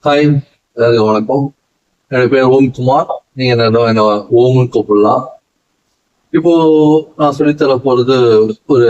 Hi, எல்லாருக்கும் வணக்கம். என்னோட பேர் ஓம்குமார். நீங்க என்ன ஓம்னு கூப்பிடலாம். இப்போ நான் சொல்லித்தர போறது ஒரு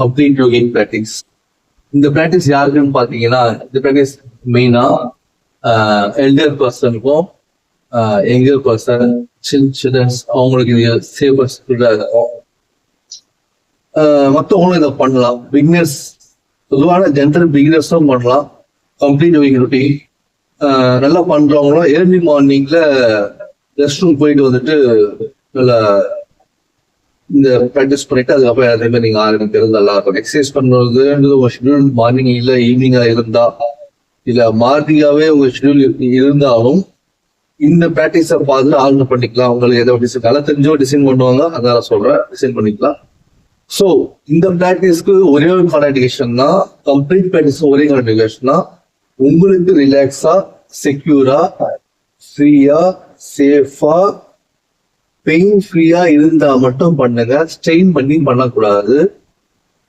கம்ப்ளீட் யோகிங் பிராக்டிஸ். இந்த பிராக்டிஸ் யாருக்குன்னு பாத்தீங்கன்னா, இந்த பிராக்டிஸ் மெயினா எல்டர் பர்சனுக்கும் யங்கர் பர்சன், சில்ட்ரன்ஸ் அவங்களுக்கு இது சேஃபஸ்ட் இருக்கும். மற்றவங்களும் இதை பண்ணலாம். பிகினர்ஸ், பொதுவான ஜென்ரல் பிகினர்ஸும் பண்ணலாம். கம்ப்ளீட் யோகிங் ரொட்டீன் நல்லா பண்றவங்களும் ஏர்லி மார்னிங்ல ரெஸ்ட் ரூம் போயிட்டு வந்துட்டு நல்லா இந்த ப்ராக்டிஸ் பண்ணிட்டு அதுக்கப்புறம் அதே மாதிரி நீங்க ஆரம்பிக்கிறது நல்லா இருக்கும். எக்ஸசைஸ் பண்றது உங்க ஷெடியூல் மார்னிங் இல்ல ஈவினிங்கா இருந்தா இல்ல மார்னிங்காவே உங்க ஷெடியூல் இருந்தாலும் இந்த ப்ராக்டிஸை பார்த்து ஆல்டர் பண்ணிக்கலாம். உங்களுக்கு எதை டிசைன் நல்லா தெரிஞ்சோ டிசைன் பண்ணுவாங்க, அதனால சொல்றேன், டிசைன் பண்ணிக்கலாம். ஸோ இந்த ப்ராக்டிஸ்க்கு ஒரே ஒரு கான்ட்ராடிகேஷன் தான், கம்ப்ளீட் ப்ராக்டிஸ் ஒரே கான்ட்ராடிகேஷன் தான். உங்களுக்கு ரிலாக்ஸா, செக்யூரா, ஃப்ரீயா, சேஃபா, பெயின் ஃப்ரீயா இருந்தா மட்டும் பண்ணுங்க. ஸ்ட்ரெயின் பண்ணி பண்ணக்கூடாது.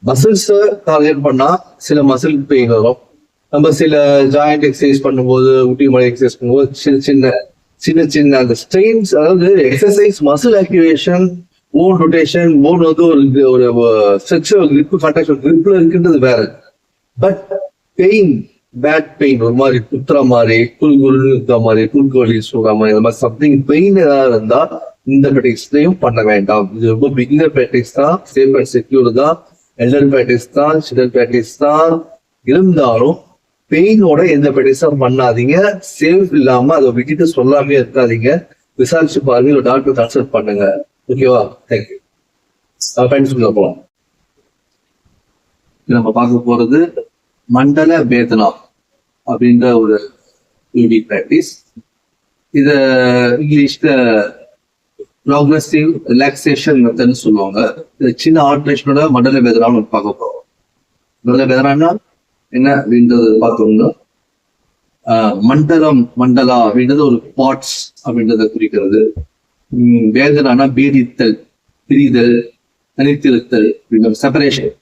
மசில்ஸை டார்கெட் பண்ணா சில மசில் பெயின் வரும். நம்ம சில ஜாயிண்ட் எக்ஸசைஸ் பண்ணும்போது, ஊட்டி மலை எக்ஸசைஸ் பண்ணும்போது சின்ன சின்ன அந்த ஸ்ட்ரெயின்ஸ், அதாவது exercise muscle activation, phone rotation, phone வந்து ஒரு ஸ்ட்ரக்சர் கிரிப், கான்ட்ராக்ஷன் கிரிப்ல இருக்குன்றது வேற. பட் பெயின், பேக் பெயின், ஒரு மாதிரி குத்துற மாதிரி, குறுகுறு இருக்கிற மாதிரி, குறுக்கு வலி சொல்ற மாதிரி, இந்த மாதிரி சம்திங் பெயின் ஏதாவது இருந்தா இந்த ப்ராக்டிஸ்லையும் பண்ண வேண்டாம். இது ரொம்ப பிகினர் ப்ராக்டிஸ் தான், சேஃப் அண்ட் செக்யூர் தான், எல்டர் ப்ராக்டிஸ் தான், சில்ட்ரன் ப்ராக்டிஸ் தான். இருந்தாலும் பெயினோட எந்த ப்ராக்டிஸும் பண்ணாதீங்க. சேஃப் இல்லாம அதை விட்டுட்டு சொல்லாமே இருக்காதீங்க. விசாரிச்சு பாருங்க, ஒரு டாக்டர் கன்சல்ட் பண்ணுங்க. ஓகேவா? தேங்க்யூ. ஃப்ரெண்ட்ஸுக்குள்ள போகலாம். நம்ம பார்க்க போறது மண்டல வேதனா அப்படின்ற ஒரு யூனிக் ப்ராக்டிஸ். இத இங்கிலீஷ்ல ப்ராக்ரஸிவ் ரிலாக்ஸேஷன் மெத்தட்னு சொல்லுவாங்க. இது சின்ன ஆல்ட்ரேஷனோட மண்டல வேதனான்னு பார்க்க போறோம். மண்டல வேதனான்னா என்ன அப்படின்றது பார்த்தோம்னா, மண்டலா அப்படின்றது ஒரு பார்ட்ஸ் அப்படின்றத குறிக்கிறது. வேதனானா பீடித்தல், பிரிதல், தனித்திருத்தல், செப்பரேஷன்.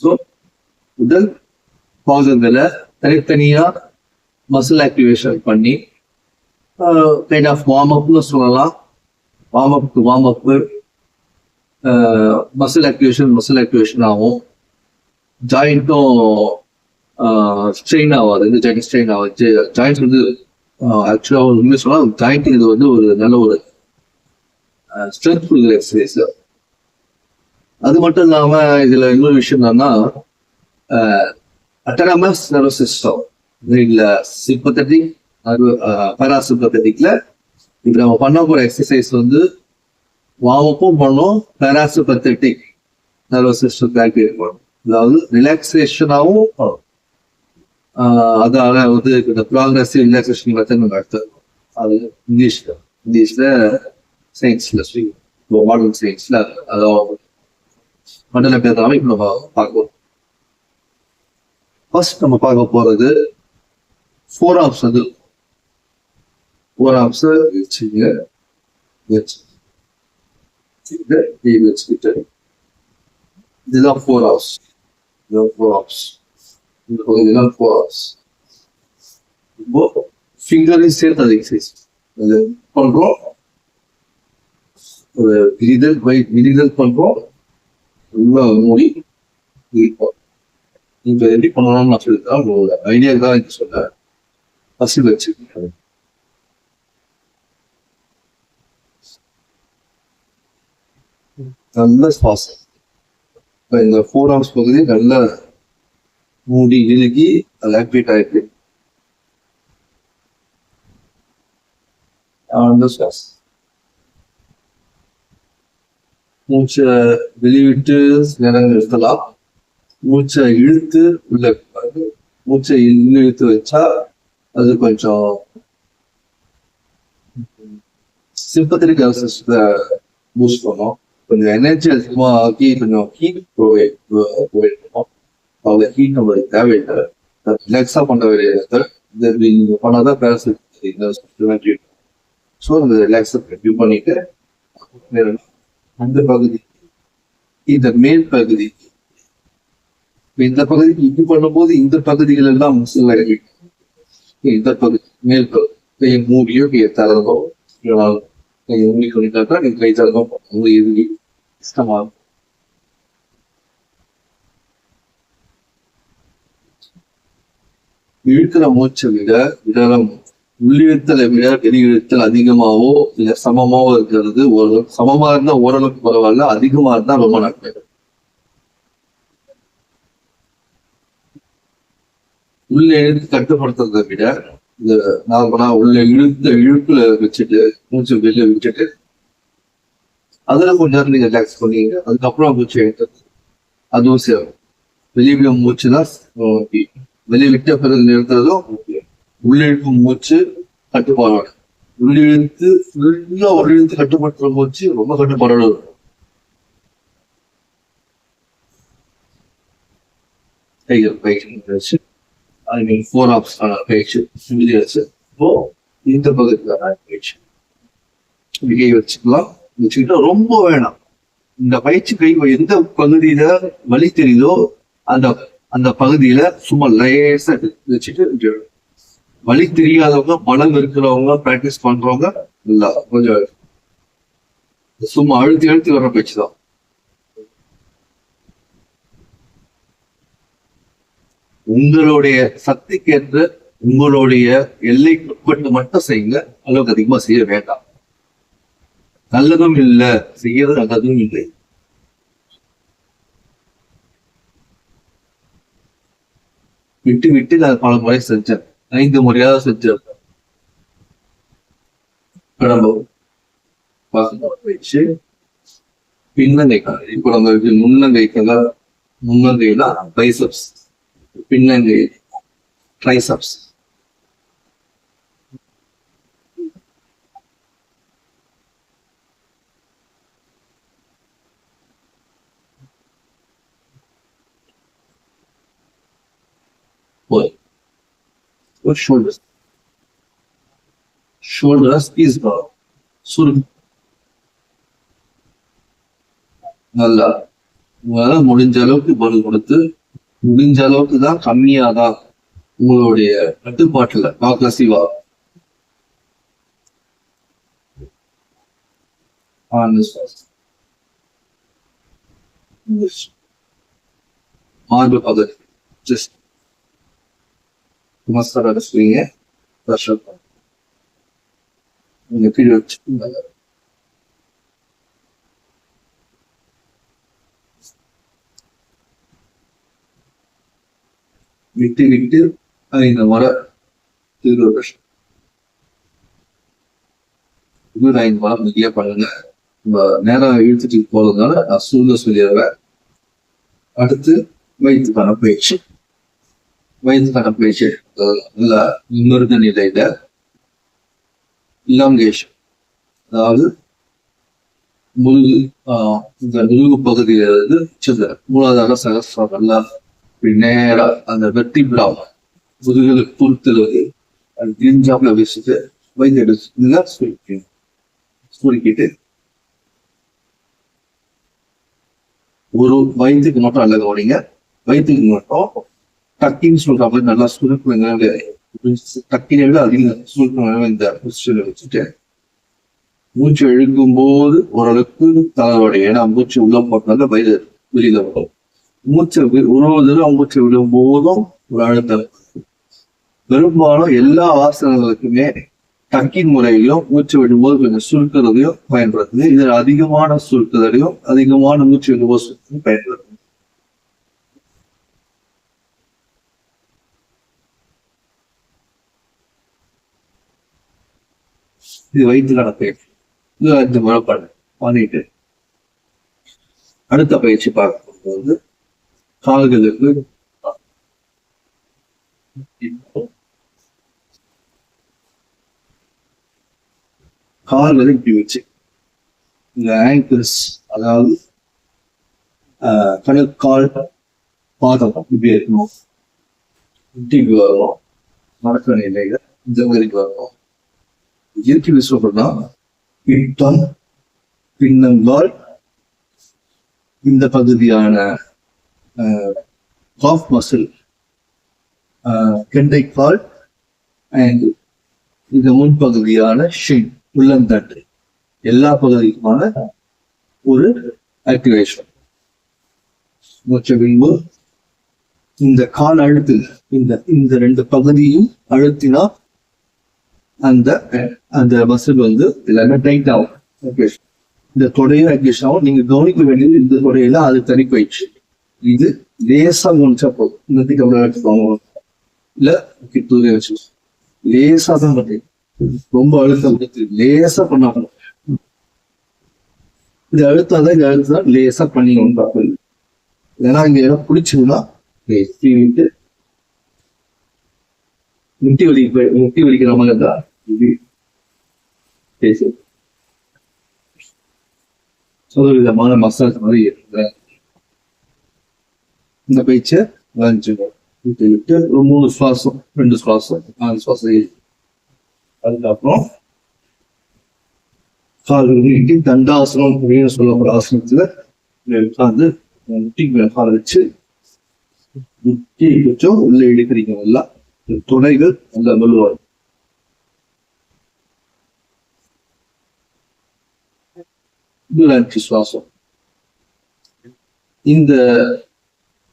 ஸோ உடல் பாகங்களை தனித்தனியா மசில் ஆக்டிவேஷன் பண்ணி கைண்ட் ஆஃப் வார்ம் அப்னு சொல்லலாம். வார்ம் அப் மசில் ஆக்டிவேஷன் ஆகும். ஜாயிண்ட்டும் ஸ்ட்ரெயின் ஆகாது. இந்த ஜாயிண்ட் ஸ்ட்ரெயின் ஆகாது. ஜாயிண்ட்ஸ் வந்து ஆக்சுவலாக உண்மை சொன்னால் ஜாயிண்ட் இது வந்து ஒரு நல்ல ஒரு ஸ்ட்ரென்த்ஃபுல் எக்ஸசைஸ். அது மட்டும் இல்லாம இதுல இன்னொரு விஷயம் என்னன்னா, அட்டானமஸ் நர்வஸ் சிஸ்டம் இல்ல சிம்பத்தட்டிக், பேராசிம்பத்தட்டிக்ல இப்ப நம்ம பண்ண போற எக்ஸசைஸ் வந்து வார்ம் அப்பும் பண்ணணும், பேராசிம்பத்தட்டிக் நர்வஸ் சிஸ்டம் ஆக்டிவேட் பண்ணணும். அதாவது ரிலாக்ஸேஷனாகவும் பண்ணணும். அதனால வந்து இந்த ப்ராக்ரஸிவ் ரிலாக்ஸேஷன் மெத்தட் நம்ம எடுத்து, அது இங்கிலீஷ்ல சயின்ஸ்ல மாடர்ன் சயின்ஸ்ல அதாவது மண்டல பேதாவை இப்ப நம்ம பார்க்கலாம். ஃபர்ஸ்ட் நம்ம பார்க்க போறது ஃபோர் ஆர்ம்ஸ். அது ஃபோர் ஆர்ம்ஸ் வச்சுக்கிட்டு இதுதான் ஃபோர் ஆர்ம்ஸ். இந்த பகுதியெல்லாம் ஃபோர் ஆர்ம்ஸ். இப்போ ஃபிங்கரையும் சேர்த்து அது எக்ஸசைஸ் அது பண்றோம். ஒரு விரிதல் பண்றோம். உள்ள மூடி இருப்போம். இப்ப எப்படி பண்ணணும்னு நான் சொல்லிதான் உங்களோட ஐடியா தான் எனக்கு சொல்ல பசி வச்சு நல்ல சுவாசம். இந்த ஃபோர் ஆர்ம்ஸ் பகுதி நல்லா மூடி இறுகி அது ஆக்டிவேட் ஆயிருக்கு. சுவாசம் மூச்சை வெளிவிட்டு நேரம் நிறுத்தலாம். மூச்சை இழுத்து உள்ள, மூச்சை இழுத்து வச்சா அது கொஞ்சம் சிம்பத்தட்டிக் நர்வஸ் சிஸ்டத்தை பூஸ்ட் பண்ணும். கொஞ்சம் எனர்ஜி அதிகமா ஆக்கி கொஞ்சம் ஹீட் போயிடும். அவ்வளோ ஹீட் நம்மளுக்கு தேவையில்லை. ரிலாக்ஸா பண்ண வேண்டிய நீங்க பண்ணாதான் பேரசிட்டிக். ஸோ அந்த ரிலாக்ஸை ரிவ்யூ பண்ணிட்டு அந்த பகுதி, இந்த மேல் பகுதி, இந்த பகுதிக்கு இது பண்ணும்போது இந்த பகுதிகள் எல்லாம் மசில் ஆகிடும். இந்த பகுதி மேல் பகுதி கையை மூடியோ கையை தளர்ந்தோ கையை உண்ணி கொண்டாக்கா நீங்க கை தளர்ந்தோ உங்களுக்கு எதிரி இஷ்டமாகும். இழுக்கிற மூச்சை விட விடலம் உள்ளிழுத்தலை விட வெளியிழுத்தல் அதிகமாவோ இல்ல சமமாவோ இருக்கிறது ஓரளவுக்கு சமமா இருந்தா ஓரளவுக்கு பரவாயில்ல, அதிகமா இருந்தா ரொம்ப நன்மை. உள்ள இழுத்து கட்டுப்படுத்துறதை விட இந்த நார்மலா உள்ள இழுப்புல வச்சுட்டு மூச்சு வெளியே விட்டுட்டு அதுல கொஞ்ச நேரம் நீங்க ரிலாக்ஸ் பண்ணீங்க, அதுக்கப்புறம் மூச்சு எடுத்தது அதுவும் சேரும். வெளியே மூச்சுதான் வெளியே விட்ட பிறகு நிறுத்துறதும் உள்ளிழுப்பு மூச்சு கட்டுப்பாடோட. உள்ளிழுத்து ஃபுல்லா உள்ளிழுத்து கட்டுப்படுத்துற மூச்சு ரொம்ப கட்டுப்பாடோட இருக்கும். கைகள் பயிற்சி வச்சு ஃபோர் ஆப்ஸ் பயிற்சி வச்சு இப்போ இந்த பகுதிக்கான பயிற்சி கை வச்சுக்கலாம். வச்சுக்கிட்டா ரொம்ப வேணாம். இந்த பயிற்சி கை எந்த பகுதியில வலி தெரியுதோ அந்த அந்த பகுதியில சும்மா லேசா வச்சுட்டு வலி தெரியாதவங்க பலம் இருக்கிறவங்க பிராக்டிஸ் பண்றவங்க இல்ல கொஞ்சம் சும்மா அழுத்தி அழுத்தி வர்ற பயிற்சி தான். உங்களுடைய சக்திக்கேற்ற உங்களுடைய எல்லைக்கு உட்பட்டு மட்டும் செய்யுங்க, அளவுக்கு அதிகமா செய்ய வேண்டாம். நல்லதும் இல்லை செய்யறது நல்லதும் இல்லை. விட்டு விட்டு நான் பல முறை செஞ்சேன், 5 முறையாவது செஞ்சேன். பயிற்சி பின்னங்கை இப்போ நம்ம முன்னங்கைக்கெல்லாம் முன்னங்கைனா பைசப்ஸ், பின்னங்கை ட்ரைசப்ஸ். shoulders. Shoulders is நல்லா உங்களால முடிஞ்ச அளவுக்கு பலு கொடுத்து முடிஞ்ச அளவுக்கு தான் கம்மியாதான் உங்களுடைய கட்டுப்பாட்டுல பாக்கசிவா மார்பு பகுதி ஜஸ்ட் மசாலா அடிச்சுவீங்க. நீங்க கீழே வச்சு விட்டு விட்டு 5 முறை திருவருஷம் 5 முறை நிறைய பண்ணுங்க. நேரம் இழுத்துட்டு போறதுனால நான் சொல்லிடுவேன். அடுத்து வயிற்றுக்கான பயிற்சி. வயிற்றுக்கான பயிற்சி இல்ல இன்னொரு நிலையில இலாங்கேஷன், அதாவது முதுகு இந்த முதுகு பகுதியிலிருந்து மூலாதார சகசிரம் நல்லா நேரா அந்த வெர்டிபிரா முதுகுல துருத்துறது அது கிரிஞ்சாப்ல வச்சுட்டு வயிற்று எடுத்து சுருக்கிட்டு ஒரு வயிற்றுக்கு மட்டும் அல்ல கவனிங்க. வயிற்றுக்கு மட்டும் டக்கின்னு சொல்ற மாதிரி நல்லா சுருக்குங்க. டக்கினை விட அதிக சுருக்குங்க. இந்த பொசிஷன்ல வச்சுட்டு மூச்சு இழுக்கும் போது ஓரளவுக்கு தலைவடைய, ஏன்னா மூச்சு உள்ள போட்டால வயிறு வெளியில வரும். மூச்சை உணவுதலும் மூச்சை விடும் போதும் ஒரு அழுத்தம். பெரும்பாலும் எல்லா ஆசனங்களுக்குமே டக்கின் முறையிலும் மூச்சு விடும்போது கொஞ்சம் சுருக்கிறதையும் பயன்படுத்துது. இதில் அதிகமான சுருக்குதலையும் அதிகமான மூச்சு விடும்போது சுருக்கையும் பயன்படுத்துது. இது வயிற்றுக்கான பயிற்சி. இது 5 முறை பண்ணிட்டு அடுத்த பயிற்சி பார்க்கும்போது கால்களுக்கு கால்களை இப்படி வச்சு இந்த ஆங்கிள்ஸ், அதாவது கணுக்கால் பாதம் இப்படி இருக்கணும். இப்படி வரணும். நடக்க நிலையில இந்த மாதிரிக்கு வரணும். இயற்கை சொல்றதுன்னா பிட்டம், பின்னங்கால், இந்த பகுதியான காஃப் மசில், கெண்டைக்கால், அண்ட் இந்த முன்பகுதியான ஷின் உள்ளந்தட்டு எல்லா பகுதிக்குமான ஒரு ஆக்டிவேஷன். பின்பு இந்த கால் அழுத்து இந்த ரெண்டு பகுதியும் அழுத்தினா அந்த அந்த மசில் வந்து எல்லாமே டைட் ஆகும். இந்த தொடையும் ஆக்டிவேஷன் ஆகும். நீங்க கவனிக்க வேண்டியது இந்த தொடையில அது தனி பயிற்சி. இது லேசா கவனிச்சா போதும். இன்னத்துக்கு அவ்வளவு எடுத்துக்கோங்க இல்ல தூர வச்சு லேசா தான் பண்ணீங்க. ரொம்ப அழுத்தம் லேசா பண்ணா இது அழுத்தாதான் இது அழுத்தான் லேசா பண்ணிக்கணும். ஏன்னா இங்க இடம் பிடிச்சதுன்னா முட்டி வலிக்கிற மாதிரி தான் ஒரு விதமான மசாஜ் மாதிரி இருக்கு. இந்த பயிற்சியை வரைஞ்சுக்கணும். விட்டு ஒரு 3 சுவாசம் 2 சுவாசம் 4 சுவாசம். அதுக்கப்புறம் கால்கள் நீட்டி தண்டாசனம் அப்படின்னு சொல்லப்படுற ஆசனத்துல உட்கார்ந்து முட்டி கால வச்சு முட்டி கொஞ்சம் உள்ள இழுக்கிறீங்க. நல்லா துணைகள் அந்த மெல்லுவாங்க. சுவாசம் இந்த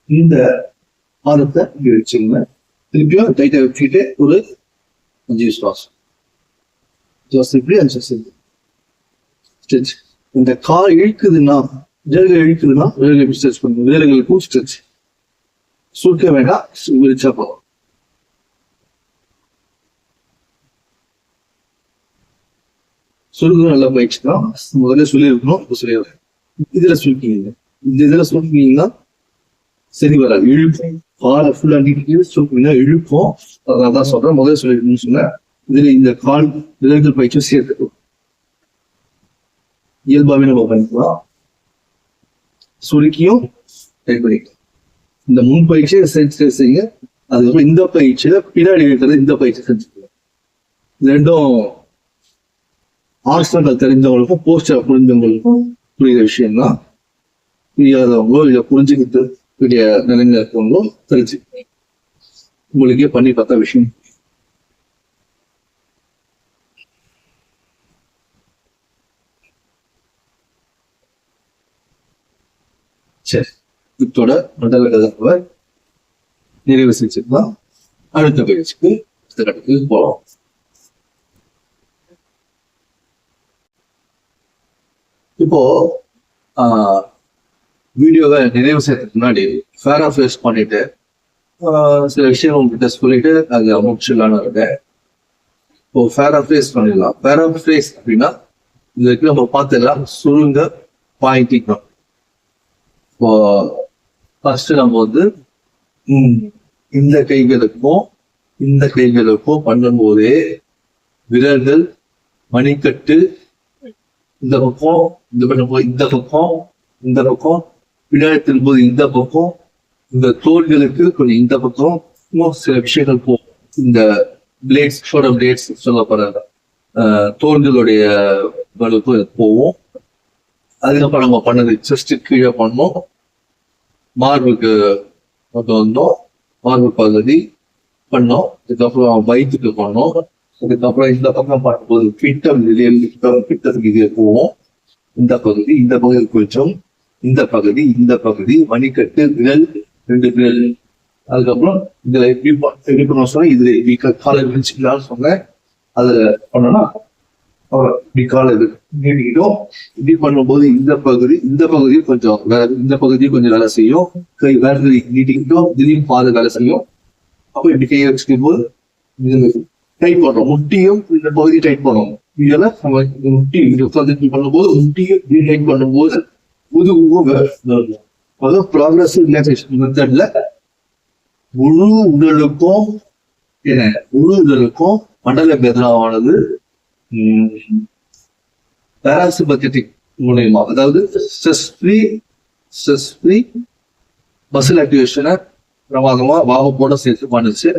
இந்த பாதத்தை இங்க வச்சுங்க. திருப்பியும் டைட்டா வச்சுக்கிட்டு ஒரு 5 சுவாசம். இப்படி 5 ஸ்ட்ரெச். இந்த கால் இழுக்குதுன்னா விரல்கள் இழுக்குதுன்னா விரல்கள் ஸ்ட்ரெச் பண்ணுங்க. விரல்களுக்கும் ஸ்ட்ரெச். சுருக்க வேண்டாம், விரிச்சா போதும். சுருக்கம் நல்லா பயிற்சி தான். முதல்ல சொல்லியிருக்கணும், இப்போ சொல்லிடுறேன். இதுல சுருக்கிங்க. இந்த இதுல சுருக்கிங்கன்னா சரி வராது. இழுப்போம் காலை ஃபுல்லா நீட்டிட்டு சுருக்கிங்கன்னா இழுப்போம். அதான் சொல்றேன், முதல்ல சொல்லிருக்கணும்னு சொன்னேன். இதுல இந்த கால் விரல்கள் பயிற்சியும் சேர்த்துக்கும். இயல்பாவே நம்ம பண்ணிக்கலாம். சுருக்கியும் டைப் பண்ணிக்கலாம். இந்த முன் பயிற்சியை செய்யுங்க. அதுக்கப்புறம் இந்த பயிற்சியில பின்னாடி இருக்கிறது இந்த பயிற்சி செஞ்சுக்கலாம். ரெண்டும் ஆசனங்கள் தெரிஞ்சவங்களுக்கும் போஸ்டர் புரிஞ்சவங்களுக்கும் புரியுற விஷயம் தான். புரியாதவங்களோ இதை புரிஞ்சுக்கிட்டு பெரிய நிலைமையில இருக்கவங்களோ தெரிஞ்சு உங்களுக்கே பண்ணி பார்த்த விஷயம். சரி, இதோட முதல் கதவை நிறைவு செஞ்சுக்கலாம். அடுத்த பயிற்சிக்கு கட்டத்துக்கு போகலாம். இப்போ வீடியோவை நிறைவு செய்யறதுக்கு முன்னாடி பேராஃப்ரேஸ் பண்ணிட்டு சில விஷயம் உங்ககிட்ட சொல்லிட்டு அது முடிச்சிடலான்னு இருக்கேன். இப்போ பேராஃப்ரேஸ் பண்ணிடலாம். பேராஃப்ரேஸ் அப்படின்னா இதுக்கு நம்ம பார்த்துடலாம் சுருங்க பாயிண்டிக்கணும். இப்போ ஃபர்ஸ்ட் நம்ம வந்து இந்த கைகளுக்கும் பண்ணும்போதே விரல்கள் மணிக்கட்டு இந்த பக்கம் இந்த பக்கம் பின்னாடி திரும்போது இந்த பக்கம் இந்த தோள்களுக்கு கொஞ்சம் இந்த பக்கம் சில விஷயங்கள் போகும். இந்த பிளேட்ஸ் ஷோல்டர் பிளேட்ஸ் சொல்லப்படுற தோள்களுடைய வலுப்பு போவோம். அதுக்கப்புறம் நம்ம பண்ணது செஸ்ட் கீழே பண்ணோம், மார்புக்கு வந்தோம், மார்பு பகுதி பண்ணோம், அதுக்கப்புறம் வயிற்றுக்கு பண்ணோம். அதுக்கப்புறம் இந்த பக்கம் பார்க்கும்போது பிட்டத்துக்கு இது போவோம். இந்த பகுதி கொஞ்சம் இந்த பகுதி மணிக்கட்டு விரல் 2 விரல். அதுக்கப்புறம் இதுல எப்படி சொன்னா இதுல இப்படி காலை விரிச்சுக்கலாம்னு சொன்னேன். அதுல பண்ணோம்னா இப்படி காலை நீட்டிக்கிட்டோம். இப்படி பண்ணும்போது இந்த பகுதியும் கொஞ்சம் இந்த பகுதியும் கொஞ்சம் வேலை செய்யும். கை வேற நீட்டிக்கிட்டோம், இதுலயும் பாதை வேலை செய்யும். அப்போ இப்படி கையை வச்சுக்கும் போது டைட் பண்றோம். முட்டியும் இந்த பகுதி டைட் பண்ணுவோம். இதெல்லாம் நம்ம முட்டி பண்ணும்போது முட்டியும் டைட் பண்ணும்போது முதுகும் அதாவது ப்ராக்ரஸிவ் ரிலாக்ஸேஷன் மெத்தட்ல முழு உடலுக்கும் மண்டல பேதனாவானது பாராசிம்பத்தட்டிக் மூலமா, அதாவது ஸ்ட்ரெஸ் ஃப்ரீ மசில் ஆக்டிவேஷனை பிரமாதமா வாமப்போட சேர்த்து பண்ணுச்சு.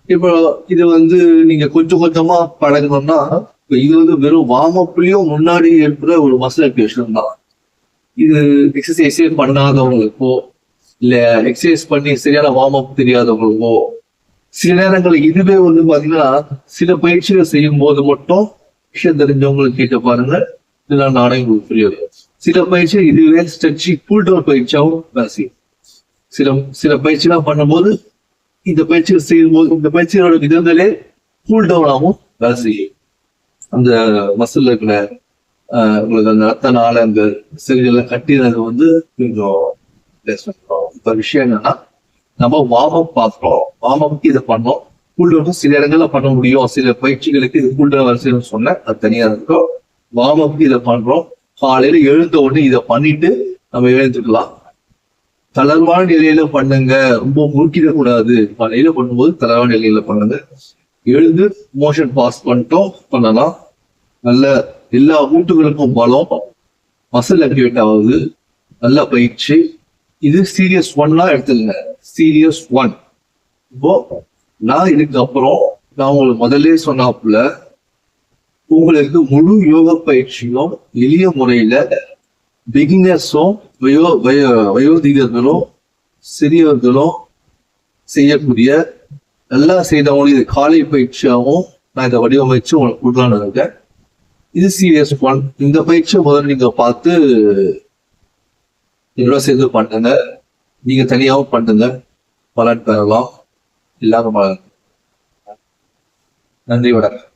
இப்போ இது வந்து நீங்க கொஞ்சம் கொஞ்சமா பழகணும்னா இது வந்து வெறும் வார்மப்லயும் முன்னாடி இருக்கிற ஒரு மசில் ஆக்டிவேஷன் தான். இது எக்ஸசைஸே பண்ணாதவங்களுக்கோ இல்ல எக்ஸசைஸ் பண்ணி சரியான வார்ம் அப் தெரியாதவங்களுக்கோ சில நேரங்கள் இதுவே வந்து பாத்தீங்கன்னா சில பயிற்சிகள் செய்யும் போது மட்டும் விஷயம் தெரிஞ்சவங்களுக்கு கேட்டு பாருங்க, இதெல்லாம் நானே உங்களுக்கு புரியாது. சில பயிற்சி இதுவே ஸ்ட்ரெச்சி புல் டவுன் பயிற்சியாகவும் வேலை செய்யும். சில சில பயிற்சிலாம் பண்ணும்போது இந்த பயிற்சிகள் செய்யும் போது இந்த பயிற்சிகளோட விதங்களே கூல் டவுன் ஆகும் வேலை செய்யும். அந்த மசில் இருக்கிற உங்களுக்கு அந்த ரத்த நாளங்கள் செல்களை கட்டினது வந்து கொஞ்சம் இப்ப விஷயம் என்னன்னா, நம்ம வார்ம் அப் பார்க்கிறோம், வார்ம் அப்க்கு இதை பண்ணோம், கூல் டவுன் சில இடங்கள்ல பண்ண முடியும், சில பயிற்சிகளுக்கு இது கூல் டவுன் வரிசைன்னு சொன்னேன், அது தனியா இருக்கும். வார்ம் அப்க்கு இதை பண்றோம், காலையில எழுந்த உடனே இதை பண்ணிட்டு நம்ம எழுந்துக்கலாம். தளர்வான நிலையில பண்ணுங்க, ரொம்ப முறுக்கிட கூடாது. காலையில பண்ணும்போது தளர்வான நிலையில பண்ணுங்க. எழுந்து மோஷன் பாஸ் பண்ணிட்டோம் பண்ணலாம். நல்ல எல்லா மூட்டுகளுக்கும் பலம், மசில் ஆக்டிவேட் ஆகுது, நல்ல பயிற்சி. இது சீரியஸ் 1 எடுத்துங்க, சீரியஸ் 1. இப்போ நான் இதுக்கு அப்புறம் நான் உங்களுக்கு முதல்ல சொன்னாப்புல உங்களுக்கு முழு யோக பயிற்சியும் எளிய முறையில பிகினர்ஸும் வயோதிகர்களும் சிறியவர்களும் செய்யக்கூடிய நல்லா செய்தவங்களும் இது காலை பயிற்சியாகவும் நான் இதை வடிவமைச்சு உங்களுக்கு கொடுக்கலான்னு இருக்கேன். இது சீரியஸ் 1. இந்த பயிற்சியை முதல்ல நீங்க பார்த்து என்னோட சேர்ந்து பண்ணுங்க, நீங்க தனியாகவும் பண்ணுங்க, பலன் பெறலாம். எல்லாரும் நன்றி, வணக்கம்.